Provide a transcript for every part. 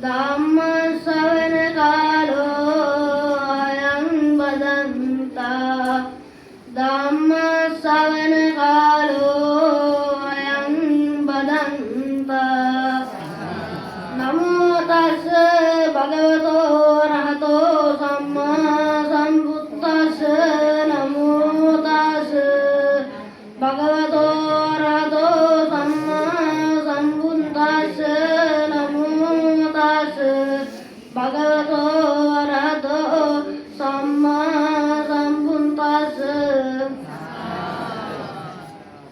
ධම්ම ශ්‍රවණ කාලෝ අයං බදන්තා ධම්ම ශ්‍රවණ කාලෝ අයං බදන්තා නමෝ තස්ස භගවතෝ රහතෝ සම්මා සම්බුද්දස්ස නමෝ තස්ස භගවතෝ රහතෝ සම්මා සම්බුද්දස්ස නමෝ තස්ස භගවතෝ රහතෝ සම්මා සම්බුද්දස්ස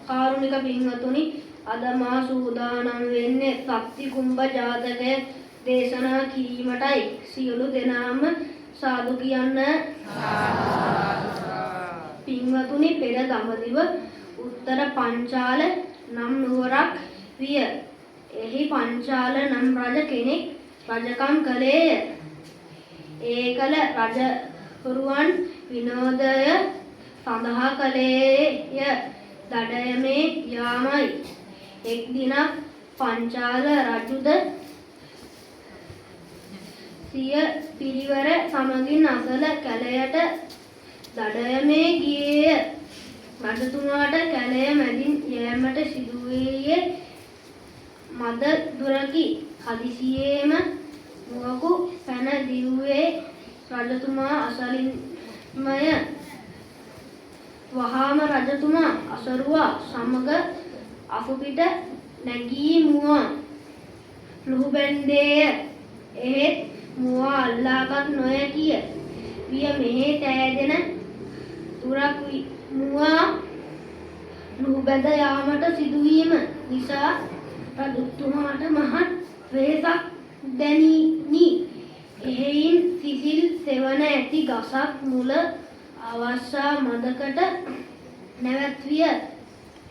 කාරුණික පින්වතුනි අද මා සූදානම් වෙන්නේ සක්ති කුම්භ ජාතකය දේශනා කිරීමටයි සියලු දෙනාම සාදු කියන්න පින්වතුනි පෙර දඹදිව උත්තර පංචාල නම් නුවරක් විය. එහි පංචාල නම් රජ කෙනෙක් රජකම් කළේය. ඒකල රජරුවන් විනෝදය සඳහා කළේය දඩයමේ යාමයි. එක් දිනක් පංචාල රජුද සිය පිරිවර සමගින් අසල කැලයට දඩයමේ ගියේය. රජතුමාට කැලය මැදින් යෑමට සිදුවූයේ මද දුරකි. හදිසියේම මුවකු පැන දිව්වේ රජතුමා අසලින්මය. වහාම රජතුමා අසරුවා සමග අසුපිට නැගී මුවා ලුහුබැන්දේය. එහෙත් මුවා අල්ලාගත් නොහැකිය. විය මෙහි තෑදෙන තුරක් මුවා ලුහුබැඳ යාමට සිදුවීම නිසා රජතුමාට මහත් වෙහෙසක් දැනිනි. එහෙයින් සිසිල් සෙවණ ඇති ගසක් මුල අවස්ථා මදකට නැවැත්විය.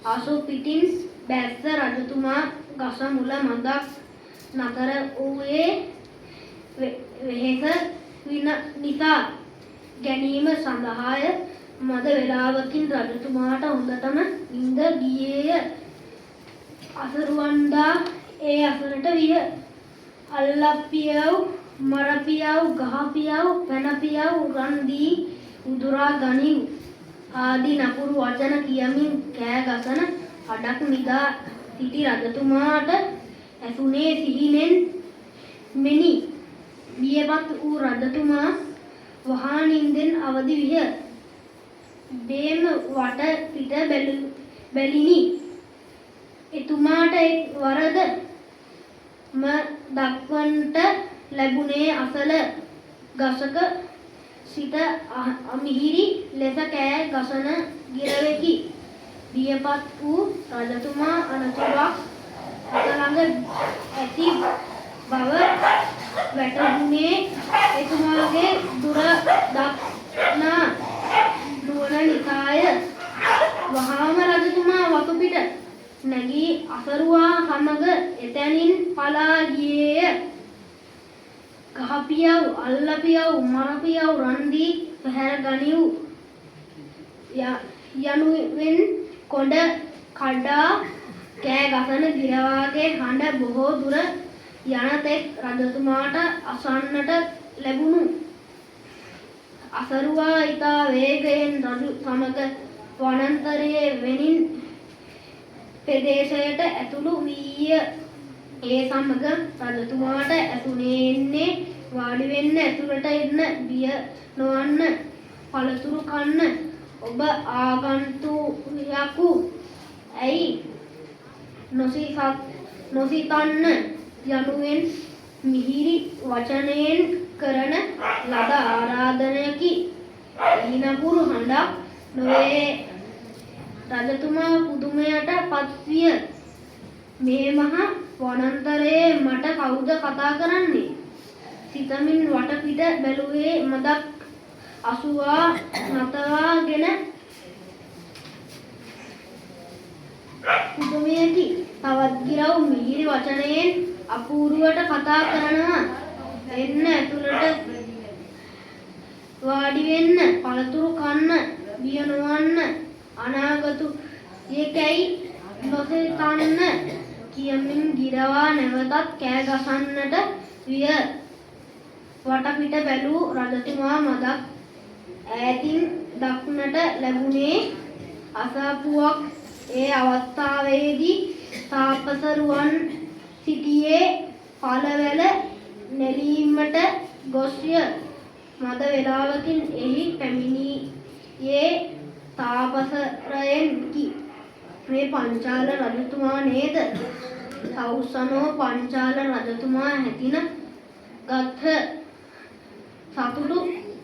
අසු පිටින් බැස්ස රජතුමා ගස මුල මදක් නතර වූයේ වෙහෙස නිසා ගැනීම සඳහාය. මද වේලාවකින් රජතුමාට හොඳටම නිින්ද ගියේය. අසරුවන්දා ඒ අසරට විය. අල්ලපියව් මරපියව් ගහපියව් පැනපියව් රන්දී උදුරා ගනිව් ආදී නපුරු වචන කියමින් කෑ ගසන හඩක් නිදා සිටි රජතුමාට ඇසුනේ සිහිනෙන් මෙනි. බියපත් වූ රජතුමා වහා නින්දෙන් අවදි විය. බේම වට පිට බැලිනි. එතුමාට එක් වරද දක්වන්නට ලැබුණේ අසල ගසක සිට අමිහිරි ලෙස කෑ ගසන ගිරවෙකි. බියපත් වූ රජතුමා අනතුරක් අතළඟ ඇති බව වැටහුණේ එතුමාගේ දුර දක්නා නුවණ නිසාය. වහාම රජතුමා වතුපිට නැගී අසරුවා සමග එතැනින් පලා ගියේය. ගහපියව් අල්ලපියව් මරපියව් රන්දී පැහැර ගනිව් යනුවෙන් කොඩ කඩා කෑ ගසන ගිරවාගේ හඬ බොහෝ දුර යන තෙක් රජතුමාට අසන්නට ලැබුණු. අසරුවා ඉතා වේගයෙන් රජු සමග වනාන්තරයේ වෙනින් ප්‍රදේශයට ඇතුළු වීය. ඒ සමග රජතුමාට ඇසුනේන්නේ වාඩි වෙන්න ඇතුළට එන්න බිය නොවන්න පළතුරු කන්න ඔබ ආගන්තුකයෙකු ඇයි නොසිතන්න යනුවෙන් මිහිරි වචනයෙන් කරන ලද ආරාධනයකි. ඊනපුරු හඬක් නොවේ. රජතුමා පුදුමයට පත්විය. මේ මහ වනාන්තරයේ මට කවුද කතා කරන්නේ? සිතමින් වටපිට බැලුවේ මදක් අසුවා නතවාගෙන පුදුමයකි. තවත් ගිරව් මිහිරි වචනයෙන් අපූර්වට කතා කරනවා. එන්න ඇතුළට වාඩි වෙන්න පළතුරු කන්න බිය නොවන්න අනාගතයකයි නොසිතන්න කියමින් ගිරවා නැවතත් කෑ ගසන්නට විය. වටපිට බැලූ රජතුමා මදක් ඈතින් දක්නට ලැබුණේ අසපුවක්. ඒ අවස්ථාවේදී තාපසරුවන් සිටියේ පළවැල නෙලීමට ගොස්ය. මද වේලාවකින් එහි පැමිණියේ තාපසරයෙන්කි. මේ පංචාල රජතුමා නේද? තවුසනෝ පංචාල රජතුමා හැතින ගත්හ. සතුටු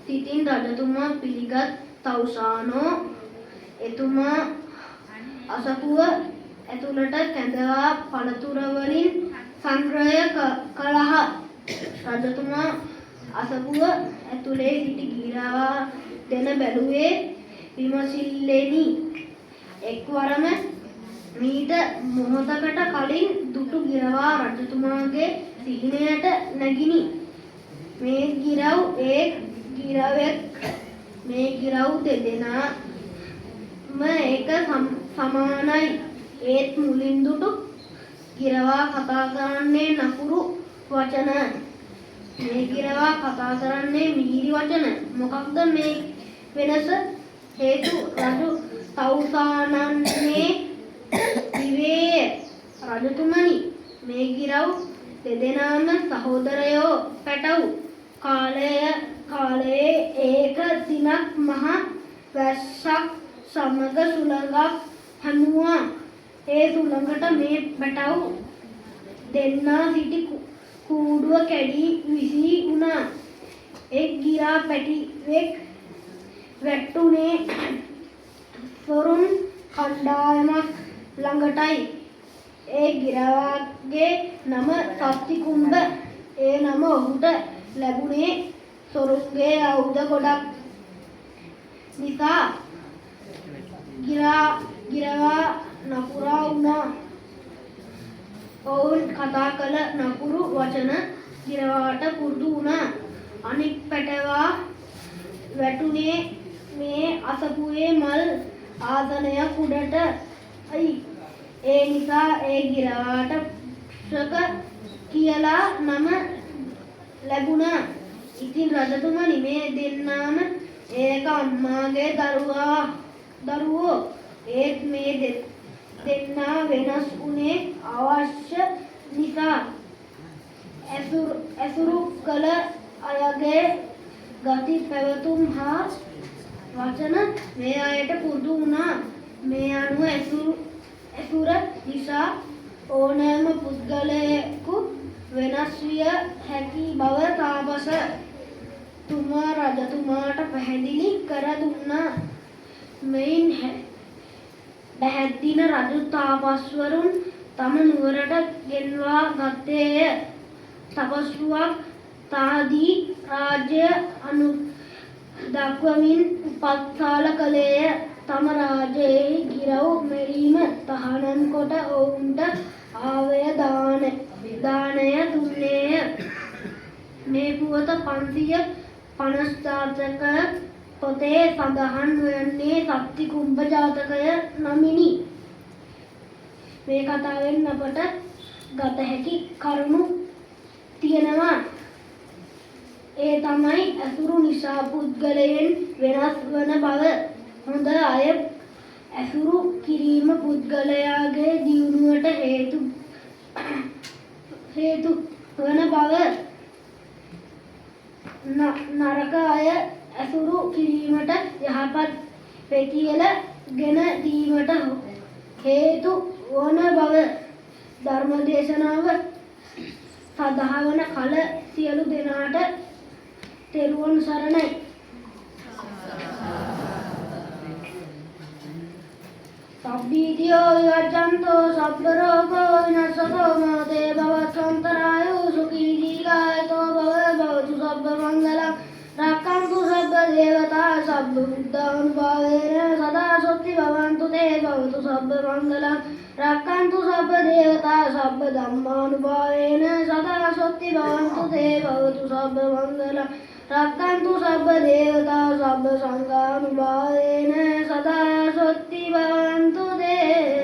සිතින් රජතුමා පිළිගත් තවුසානෝ එතුමා අසපුව ඇතුළට කැඳවා පළතුර වලින් සංග්‍රහය කළහ. රජතුමා අසපුව ඇතුලේ සිටි ගිරවා දෙන බැලුවේ විමසිල්ලෙනි. එක්වරම මීට මොහොතකට කලින් දුටු ගිරවා රජතුමාගේ සිහිනයට නැගිනි. මේ ගිරව් ගිරවෙක් මේ ගිරව් දෙදෙනාම එක සමානයි. ඒත් මුලින් දුටු ගිරවා කතා කරන්නේ නපුරු වචන. මේ ගිරවා කතා කරන්නේ මිහිරි වචන. මොකක්ද මේ වෙනස? හේතු රජු තවුසානන්නේ දිවේය. රජතුමනි, මේ ගිරව් දෙදෙනාම සහෝදරයෝ පැටව්. කාලයේ ඒක දිනක් මහ වැස්සක් සමග සුළඟක් හැමුවා. ඒ සුළඟට මේ පැටව් දෙන්නා සිටි කූඩුව කැඩී විසී වුණා. එක් ගිරා පැටියෙක් වැටුනේ සොරුන් කණ්ඩායමක් ළඟටයි. ඒ ගිරවාගේ නම සත්තිකුම්බ. ඒ නම ඔහුට ලැබුණේ සොරුන්ගේ ආයුධ ගොඩක් නිසා. ගිරවා නපුරා වුණා. ඔවුන් කතා කළ නපුරු වචන ගිරවාට පුරුදු වුණා. අනික් පැටවා වැටුනේ මේ අසපුවේ මල් ආසනයක් උඩටයි. ඒ නිසා ඒ ගිරවාට ශක කියලා නම ලැබුණා. ඉතින් රජතුමනි, මේ දෙන්නාම ඒක අම්මාගේ දරුවෝ. ඒත් මේ දෙන්නා වෙනස් වුණේ අවශ්‍ය නිසා. ඇසුරු කළ අයගේ ගති පැවතුම් හා වචන මේ අයට පුරුදු වුණා. මේ අනුව ඇසුර නිසා ඕනෑම පුද්ගලයෙකු වෙනස් විය හැකි බව තාපස තුමා රජතුමාට පැහැදිලි කර දුන්නා. මෙයින් බැහැද්දින රජු තාපස්වරුන් තම නුවරට ගෙන්වා ගත්තේය. තපස්ුවක් තාදී රාජ්‍ය දක්වමින් උපස්ථාන කළේය. තම රාජයේ ගිරව් මෙරීම තහනම් කොට ඔවුන්ට ආවය දානය දුන්නේය. මේ පුවත 550 ජාතක පොතේ සඳහන් වන්නේ සත්තිකුම්භ ජාතකය නමිනි. මේ කතාවෙන් අපට ගත හැකි කරුණු තියෙනවා. ඒ තමයි ඇසුරු නිසා පුද්ගලයන් වෙනස් වන බව. හොඳ අය ඇසුරු කිරීම පුද්ගලයාගේ දියුණුවට හේතු වන බව. නරක අය ඇසුරු කිරීමට යහපත් පෙතියල ගෙන දීමට හේතු වන බව. ධර්මදේශනාව සදාවන කල සියලු දෙනාට තෙරුවන් සරණයි. සබ්බීතියෝ විවර්ජන්තෝ සබ්බ රෝගෝ විනස්සතෝ මාතේ භවස්සන්තරායෝ සුඛී දීඝායතෝ භවතු සබ්බ මංගලං රක්ඛන්තු සබ්බ දේවතා සබ්බ බුද්ධානුභාවේන සදා සොත්ති භවන්තු තේ භවතු සබ්බ මංගලං රක්ඛන්තු සබ්බ දේවතා සබ්බ ධම්මානුභාවේන සදා සොත්ති භවන්තු තේ භවතු සබ්බ මංගලං රක්ඛන්තු සබ්බ දේවතා සබ්බ සංඝානුභාවේන සදා සොත්ති භවන්තු තේ